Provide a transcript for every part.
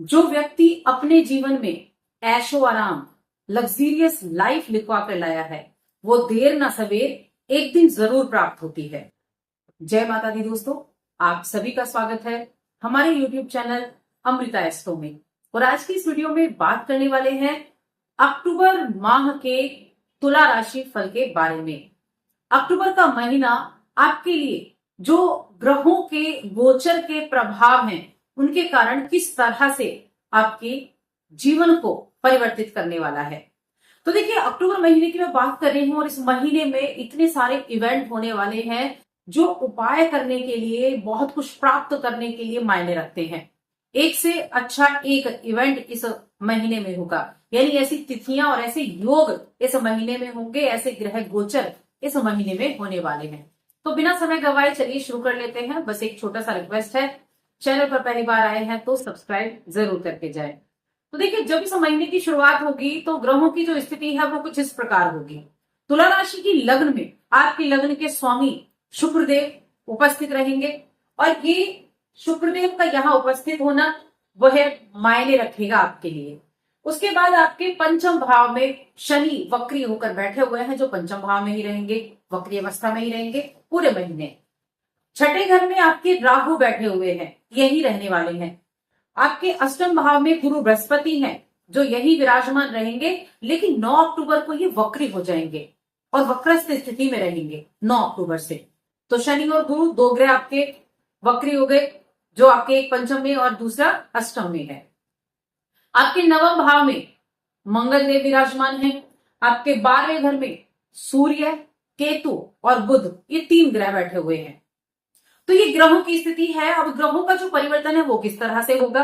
जो व्यक्ति अपने जीवन में ऐशो आराम, लग्जीरियस लाइफ लिखवा कर लाया है, वो देर ना सवेर एक दिन जरूर प्राप्त होती है। जय माता दी दोस्तों, आप सभी का स्वागत है हमारे YouTube चैनल अमृता एस्ट्रो में। और आज की इस वीडियो में बात करने वाले हैं अक्टूबर माह के तुला राशि फल के बारे में। अक्टूबर का महीना आपके लिए जो ग्रहों के गोचर के प्रभाव हैं, उनके कारण किस तरह से आपके जीवन को परिवर्तित करने वाला है। तो देखिए, अक्टूबर महीने की मैं बात कर रही हूं और इस महीने में इतने सारे इवेंट होने वाले हैं जो उपाय करने के लिए, बहुत कुछ प्राप्त करने के लिए मायने रखते हैं। एक से अच्छा एक इवेंट इस महीने में होगा, यानी ऐसी तिथियां और ऐसे योग इस महीने में होंगे, ऐसे ग्रह गोचर इस महीने में होने वाले हैं। तो बिना समय गवाए चलिए शुरू कर लेते हैं। बस एक छोटा सा रिक्वेस्ट है, चैनल पर पहली बार आए हैं तो सब्सक्राइब जरूर करके जाएं। तो देखिए, जब इस महीने की शुरुआत होगी तो ग्रहों की जो स्थिति है वो कुछ इस प्रकार होगी। तुला राशि की लग्न में आपके लग्न के स्वामी शुक्रदेव उपस्थित रहेंगे और ये शुक्रदेव का यहाँ उपस्थित होना वह मायने रखेगा आपके लिए। उसके बाद आपके पंचम भाव में शनि वक्री होकर बैठे हुए हैं, जो पंचम भाव में ही रहेंगे, वक्री अवस्था में ही रहेंगे पूरे महीने। छठे घर में आपके राहु बैठे हुए हैं, यही रहने वाले हैं। आपके अष्टम भाव में गुरु बृहस्पति हैं, जो यही विराजमान रहेंगे, लेकिन 9 अक्टूबर को ये वक्री हो जाएंगे और वक्रस्थ स्थिति में रहेंगे 9 अक्टूबर से। तो शनि और गुरु दो ग्रह आपके वक्री हो गए, जो आपके एक पंचम में और दूसरा अष्टम में है। आपके नवम भाव में मंगल देव विराजमान हैं। आपके 12वें घर में सूर्य, केतु और बुध, ये 3 ग्रह बैठे हुए हैं। तो ये ग्रहों की स्थिति है। अब ग्रहों का जो परिवर्तन है वो किस तरह से होगा,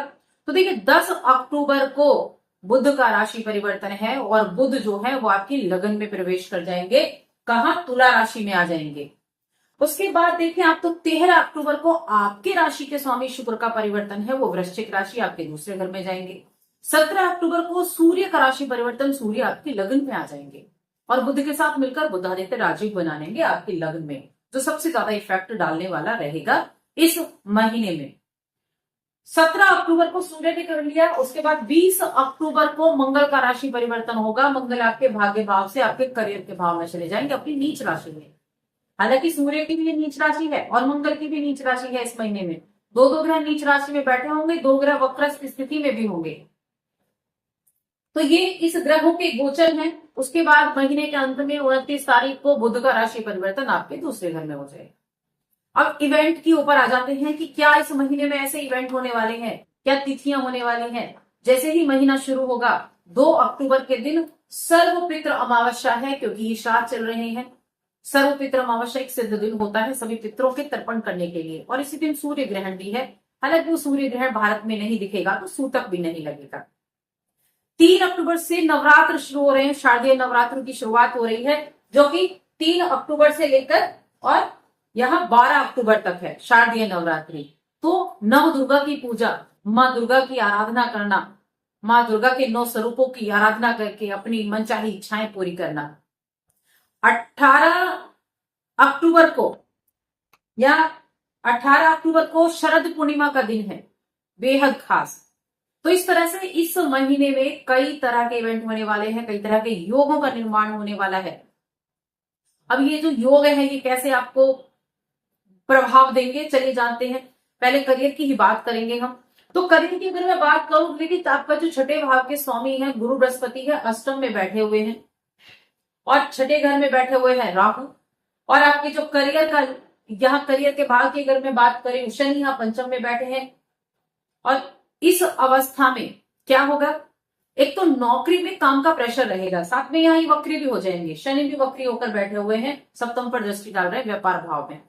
तो देखिए 10 अक्टूबर को बुध का राशि परिवर्तन है और बुध जो है वो आपकी लगन में प्रवेश कर जाएंगे। कहां? तुला राशि में आ जाएंगे। उसके बाद देखिए, आप तो 13 अक्टूबर को आपके राशि के स्वामी शुक्र का परिवर्तन है, वो वृश्चिक राशि आपके दूसरे घर में जाएंगे। 17 अक्टूबर को सूर्य का राशि परिवर्तन, सूर्य आपकी लगन में आ जाएंगे और बुध के साथ मिलकर बुधादित्य राजयोग बना लेंगे आपकी लगन में, जो सबसे ज्यादा इफेक्ट डालने वाला रहेगा इस महीने में। 17 अक्टूबर को सूर्य ने कर लिया। उसके बाद 20 अक्टूबर को मंगल का राशि परिवर्तन होगा। मंगल आपके भाग्य भाव से आपके करियर के भाव में चले जाएंगे, अपनी नीच राशि में। हालांकि सूर्य की भी नीच राशि है और मंगल की भी नीच राशि है। इस महीने में दो ग्रह नीच राशि में बैठे होंगे, 2 ग्रह वक्रस्थ स्थिति में भी होंगे। तो ये इस ग्रहों के गोचर हैं। उसके बाद महीने के अंत में 29 तारीख को बुध का राशि परिवर्तन आपके दूसरे घर में हो जाएगा। अब इवेंट के ऊपर आ जाते हैं कि क्या इस महीने में ऐसे इवेंट होने वाले हैं, क्या तिथियां होने वाली हैं। जैसे ही महीना शुरू होगा, 2 अक्टूबर के दिन सर्वपित्र अमावस्या है, क्योंकि ये श्राद्ध चल रहे हैं। सर्वपित्र अमावस्या एक सिद्ध दिन होता है सभी पितरों के तर्पण करने के लिए, और इसी दिन सूर्य ग्रहण भी है। हालांकि वो सूर्य ग्रहण भारत में नहीं दिखेगा, तो सूतक भी नहीं लगेगा। 3 अक्टूबर से नवरात्र शुरू हो रहे हैं, शारदीय नवरात्र की शुरुआत हो रही है, जो कि 3 अक्टूबर से लेकर और यहां 12 अक्टूबर तक है शारदीय नवरात्रि। तो नव दुर्गा की पूजा, माँ दुर्गा की आराधना करना, माँ दुर्गा के 9 स्वरूपों की आराधना करके अपनी मनचाही इच्छाएं पूरी करना। 18 अक्टूबर को या 18 अक्टूबर को शरद पूर्णिमा का दिन है, बेहद खास। तो इस तरह से इस महीने में कई तरह के इवेंट होने वाले हैं, कई तरह के योगों का निर्माण होने वाला है। अब ये जो योग है ये कैसे आपको प्रभाव देंगे, चलिए जानते हैं। पहले करियर की ही बात करेंगे हम। तो करियर की अगर मैं बात करूं, देखिए आपका जो छठे भाव के स्वामी है गुरु बृहस्पति है, अष्टम में बैठे हुए हैं और छठे घर में बैठे हुए हैं राहु। और आपके जो करियर का, यहाँ करियर के भाव की अगर मैं बात करें, शनि यहाँ पंचम में बैठे हैं। और इस अवस्था में क्या होगा, एक तो नौकरी में काम का प्रेशर रहेगा, साथ में यहाँ वक्री भी हो जाएंगे। शनि भी वक्री होकर बैठे हुए हैं, सप्तम पर दृष्टि डाल रहे हैं व्यापार भाव में।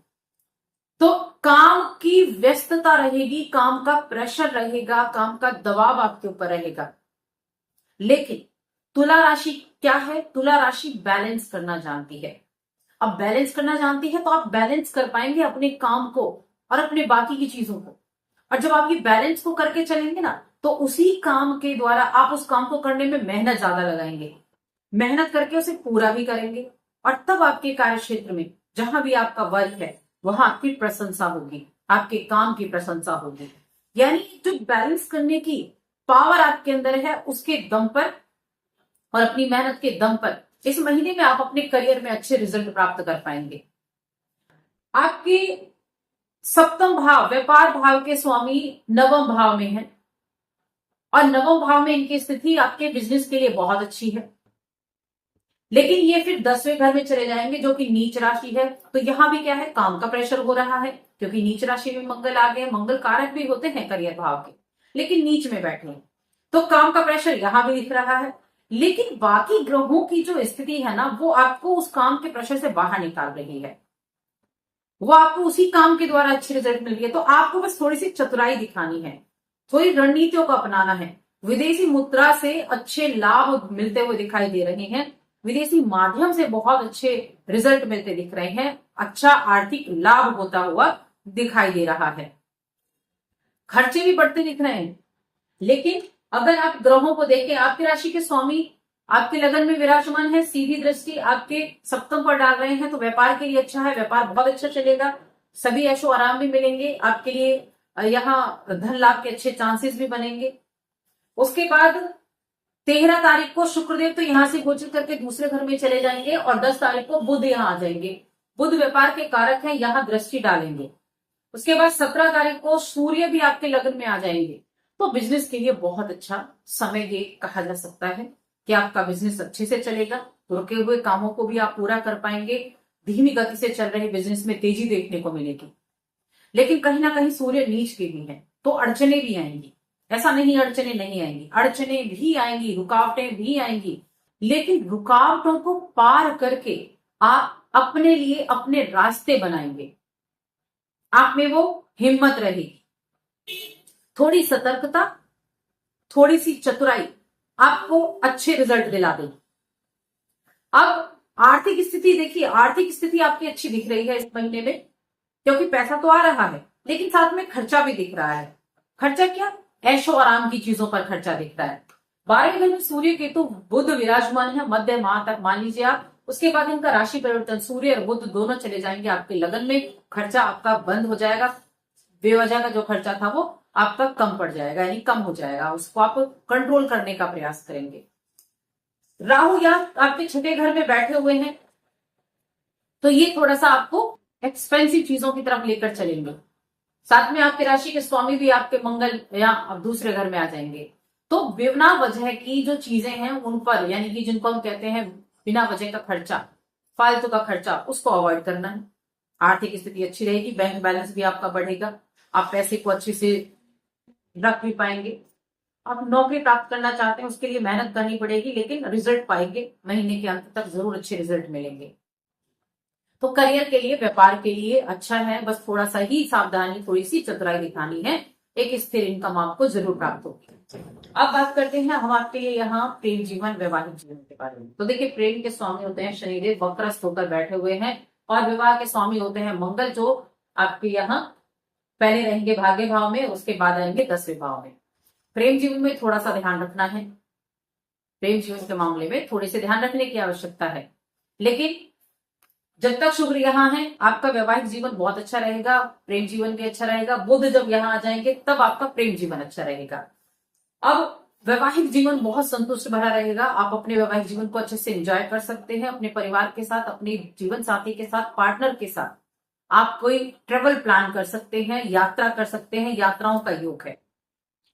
तो काम की व्यस्तता रहेगी, काम का प्रेशर रहेगा, काम का दबाव आपके ऊपर रहेगा। लेकिन तुला राशि क्या है, तुला राशि बैलेंस करना जानती है। अब बैलेंस करना जानती है तो आप बैलेंस कर पाएंगे अपने काम को और अपने बाकी की चीजों को। और जब आप ये बैलेंस को करके चलेंगे ना, तो उसी काम के द्वारा आप उस काम को करने में मेहनत ज्यादा लगाएंगे, मेहनत करके उसे पूरा भी करेंगे। और तब आपके कार्य क्षेत्र में जहां भी आपका वर्क है, वहां आपकी प्रशंसा होगी, आपके काम की प्रशंसा होगी। यानी जो बैलेंस करने की पावर आपके अंदर है, उसके दम पर और अपनी मेहनत के दम पर इस महीने में आप अपने करियर में अच्छे रिजल्ट प्राप्त कर पाएंगे। आपके सप्तम भाव, व्यापार भाव के स्वामी नवम भाव में है और नवम भाव में इनकी स्थिति आपके बिजनेस के लिए बहुत अच्छी है। लेकिन ये फिर 10वें घर में चले जाएंगे जो कि नीच राशि है। तो यहां भी क्या है, काम का प्रेशर हो रहा है, क्योंकि नीच राशि में मंगल आ गए। मंगल कारक भी होते हैं करियर भाव के, लेकिन नीच में बैठे हैं, तो काम का प्रेशर यहां भी दिख रहा है। लेकिन बाकी ग्रहों की जो स्थिति है ना, वो आपको उस काम के प्रेशर से बाहर निकाल रही है, वो आपको उसी काम के द्वारा अच्छी रिजल्ट मिल रही है। तो आपको बस थोड़ी सी चतुराई दिखानी है, थोड़ी रणनीतियों को अपनाना है। विदेशी मुद्रा से अच्छे लाभ मिलते हुए दिखाई दे रहे हैं, विदेशी माध्यम से बहुत अच्छे रिजल्ट मिलते दिख रहे हैं, अच्छा आर्थिक लाभ होता हुआ दिखाई दे रहा है। खर्चे भी बढ़ते दिख रहे हैं, लेकिन अगर आप ग्रहों को देखें, आपकी राशि के स्वामी आपके लगन में विराजमान है, सीधी दृष्टि आपके सप्तम पर डाल रहे हैं, तो व्यापार के लिए अच्छा है, व्यापार बहुत अच्छा चलेगा, सभी ऐशो आराम भी मिलेंगे आपके लिए। यहाँ धन लाभ के अच्छे चांसेस भी बनेंगे। उसके बाद 13 तारीख को शुक्रदेव तो यहां से गोचर करके दूसरे घर में चले जाएंगे और 10 तारीख को बुध यहां आ जाएंगे। बुध व्यापार के कारक हैं, यहां दृष्टि डालेंगे। उसके बाद 17 तारीख को सूर्य भी आपके लगन में आ जाएंगे। तो बिजनेस के लिए बहुत अच्छा समय ये कहा जा सकता है कि आपका बिजनेस अच्छे से चलेगा, रुके हुए कामों को भी आप पूरा कर पाएंगे, धीमी गति से चल रहे बिजनेस में तेजी देखने को मिलेगी। लेकिन कहीं ना कहीं सूर्य नीच के भी है, तो अड़चने भी आएंगी। ऐसा नहीं अड़चने नहीं आएंगी, अड़चने भी आएंगी, रुकावटें भी आएंगी, लेकिन रुकावटों को पार करके आप अपने लिए अपने रास्ते बनाएंगे। आप में वो हिम्मत रहेगी, थोड़ी सतर्कता, थोड़ी सी चतुराई आपको अच्छे रिजल्ट दिला देगी। अब आर्थिक स्थिति देखिए, आर्थिक स्थिति आपकी अच्छी दिख रही है इस महीने में, क्योंकि पैसा तो आ रहा है, लेकिन साथ में खर्चा भी दिख रहा है। खर्चा क्या, ऐशो आराम की चीजों पर खर्चा दिख रहा है। 12वें घर में सूर्य केतु बुध विराजमान है मध्य माह तक, मान लीजिए आप। उसके बाद इनका राशि परिवर्तन, सूर्य और बुध दोनों चले जाएंगे आपके लगन में, खर्चा आपका बंद हो जाएगा, बेवजह का जो खर्चा था वो आपका कम पड़ जाएगा, यानी कम हो जाएगा, उसको आप कंट्रोल करने का प्रयास करेंगे। राहु यहाँ आपके छठे घर में बैठे हुए हैं, तो ये थोड़ा सा आपको एक्सपेंसिव चीजों की तरफ लेकर चलेंगे। साथ में आपके राशि के स्वामी भी आपके मंगल या अब दूसरे घर में आ जाएंगे। तो बिना वजह की जो चीजें हैं उन पर, यानी कि जिनको हम कहते हैं बिना वजह का खर्चा, फालतू का खर्चा, उसको अवॉइड करना है। आर्थिक स्थिति अच्छी रहेगी, बैंक बैलेंस भी आपका बढ़ेगा, आप पैसे को अच्छे से रख भी पाएंगे। आप नौकरी प्राप्त करना चाहते हैं, उसके लिए मेहनत करनी पड़ेगी, लेकिन रिजल्ट पाएंगे, महीने के अंत तक जरूर अच्छे रिजल्ट मिलेंगे। तो करियर के लिए, व्यापार के लिए अच्छा है, बस थोड़ा सा ही सावधानी, थोड़ी सी चतुराई दिखानी है, एक स्थिर इनकम आपको जरूर प्राप्त होगी। अब बात करते हैं हम आपके यहाँ प्रेम जीवन, वैवाहिक जीवन के बारे में। तो देखिए, प्रेम के स्वामी होते हैं शनिदेव, वक्रस्थ होकर बैठे हुए हैं, और विवाह के स्वामी होते हैं मंगल, जो आपके यहाँ पहले रहेंगे भाग्य भाव में, उसके बाद आएंगे 10वें भाव में। प्रेम जीवन में थोड़ा सा ध्यान रखना है, प्रेम जीवन के मामले में थोड़े से ध्यान रखने की आवश्यकता है। लेकिन जब तक शुक्र यहाँ है, आपका वैवाहिक जीवन बहुत अच्छा रहेगा, प्रेम जीवन भी अच्छा रहेगा। बुध जब यहाँ आ जाएंगे तब आपका प्रेम जीवन अच्छा रहेगा। अब वैवाहिक जीवन बहुत संतुष्ट भरा रहेगा, आप अपने वैवाहिक जीवन को अच्छे से एंजॉय कर सकते हैं, अपने परिवार के साथ, अपने जीवन साथी के साथ, पार्टनर के साथ आप कोई ट्रेवल प्लान कर सकते हैं, यात्रा कर सकते हैं, यात्राओं का योग है,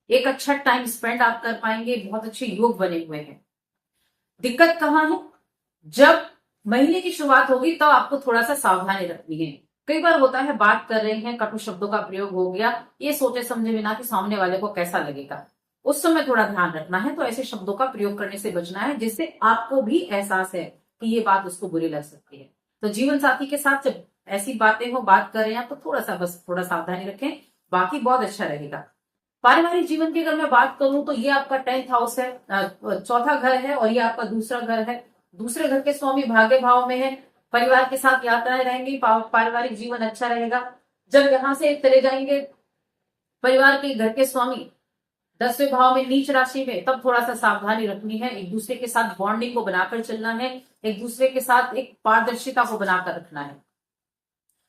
एक अच्छा टाइम स्पेंड आप कर पाएंगे, बहुत अच्छे योग बने हुए हैं। दिक्कत कहाँ है, जब महीने की शुरुआत होगी तब आपको थोड़ा सा सावधानी रखनी है। कई बार होता है, बात कर रहे हैं, कटु शब्दों का प्रयोग हो गया, ये सोचे समझे बिना कि सामने वाले को कैसा लगेगा, उस समय थोड़ा ध्यान रखना है। तो ऐसे शब्दों का प्रयोग करने से बचना है जिससे आपको भी एहसास है कि ये बात उसको बुरी लग सकती है। तो जीवन साथी के साथ जब ऐसी बातें हो, बात कर रहे हैं, तो थोड़ा सा बस थोड़ा सावधानी रखें, बाकी बहुत अच्छा रहेगा। पारिवारिक जीवन की अगर मैं बात करूं तो ये आपका 10th हाउस है, चौथा घर है, और ये आपका दूसरा घर है। दूसरे घर के स्वामी भाग्य भाव में है, परिवार के साथ यात्राएं रहेंगी, पारिवारिक जीवन अच्छा रहेगा। जब यहां से चले जाएंगे परिवार के घर के स्वामी 10वें भाव में नीच राशि में, तब थोड़ा सा सावधानी रखनी है, एक दूसरे के साथ बॉन्डिंग को बनाकर चलना है, एक दूसरे के साथ एक पारदर्शिता को बनाकर रखना है।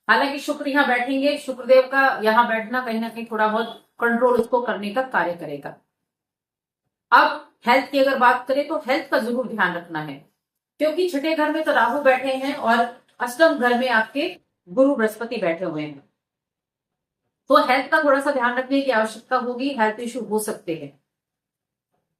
हालांकि शुक्र यहाँ बैठेंगे, शुक्रदेव का यहाँ बैठना कहीं ना कहीं थोड़ा बहुत कंट्रोल उसको करने का कार्य करेगा। अब हेल्थ की अगर बात करें तो हेल्थ का जरूर ध्यान रखना है, क्योंकि छठे घर में तो राहु बैठे हैं और अष्टम घर में आपके गुरु बृहस्पति बैठे हुए हैं। तो हेल्थ का थोड़ा सा ध्यान रखने की आवश्यकता होगी, हेल्थ इश्यू हो सकते हैं।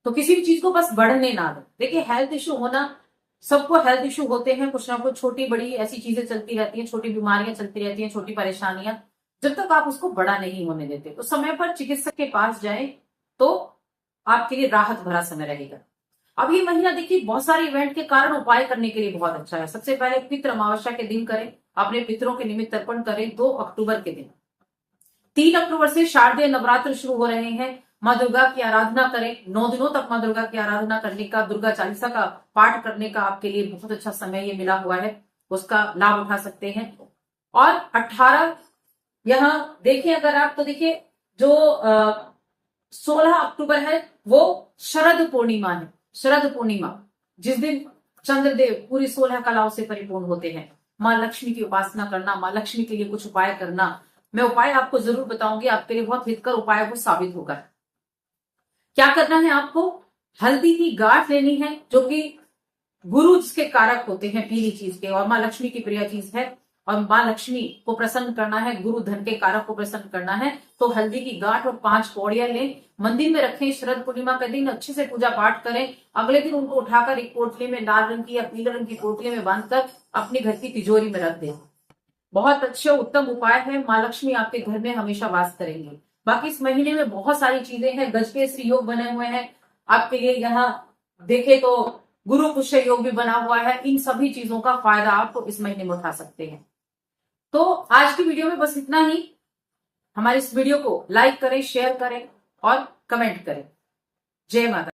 तो किसी भी चीज को बस बढ़ने ना दो। देखिए हेल्थ इश्यू होना, सबको हेल्थ इश्यू होते हैं, कुछ ना कुछ छोटी बड़ी ऐसी चीजें चलती रहती हैं, छोटी बीमारियां चलती रहती हैं, छोटी परेशानियां। जब तक आप उसको बड़ा नहीं होने देते तो समय पर चिकित्सक के पास जाएं, तो आपके लिए राहत भरा समय रहेगा। अब ये महीना देखिए बहुत सारे इवेंट के कारण उपाय करने के लिए बहुत अच्छा है। सबसे पहले पितृ अमावस्या के दिन करें, अपने पितरों के निमित्त तर्पण करें 2 अक्टूबर के दिन। 3 अक्टूबर से शारदीय नवरात्र शुरू हो रहे हैं, माँ दुर्गा की आराधना करें। 9 दिनों तक माँ दुर्गा की आराधना करने का, दुर्गा चालीसा का पाठ करने का आपके लिए बहुत अच्छा समय ये मिला हुआ है, उसका लाभ उठा सकते हैं। और 18 यहां देखिए अगर आप, तो देखिए जो 16 अक्टूबर है वो शरद पूर्णिमा है। शरद पूर्णिमा जिस दिन चंद्रदेव पूरी 16 कलाओं से परिपूर्ण होते हैं। माँ लक्ष्मी की उपासना करना, माँ लक्ष्मी के लिए कुछ उपाय करना, मैं उपाय आपको जरूर बताऊंगी, आपके लिए बहुत हितकर उपाय वो साबित होगा। क्या करना है आपको, हल्दी की गांठ लेनी है, जो कि गुरु जिसके कारक होते हैं पीली चीज के, और माँ लक्ष्मी की प्रिय चीज है, और माँ लक्ष्मी को प्रसन्न करना है, गुरु धन के कारक को प्रसन्न करना है। तो हल्दी की गांठ और 5 पौड़ियां लें, मंदिर में रखें। शरद पूर्णिमा के दिन अच्छे से पूजा पाठ करें। अगले दिन उनको उठाकर एक पोटली में, लाल रंग की या पीले रंग की पोटली में बांधकर अपने घर की तिजोरी में रख दें। बहुत अच्छे उत्तम उपाय है, माँ लक्ष्मी आपके घर में हमेशा वास करेंगे। बाकी इस महीने में बहुत सारी चीजें हैं, गजकेसरी योग बने हुए हैं आपके लिए। यहाँ देखे तो गुरु पुष्य योग भी बना हुआ है। इन सभी चीजों का फायदा आप इस महीने में उठा सकते हैं। तो आज की वीडियो में बस इतना ही। हमारे इस वीडियो को लाइक करें, शेयर करें और कमेंट करें। जय माता।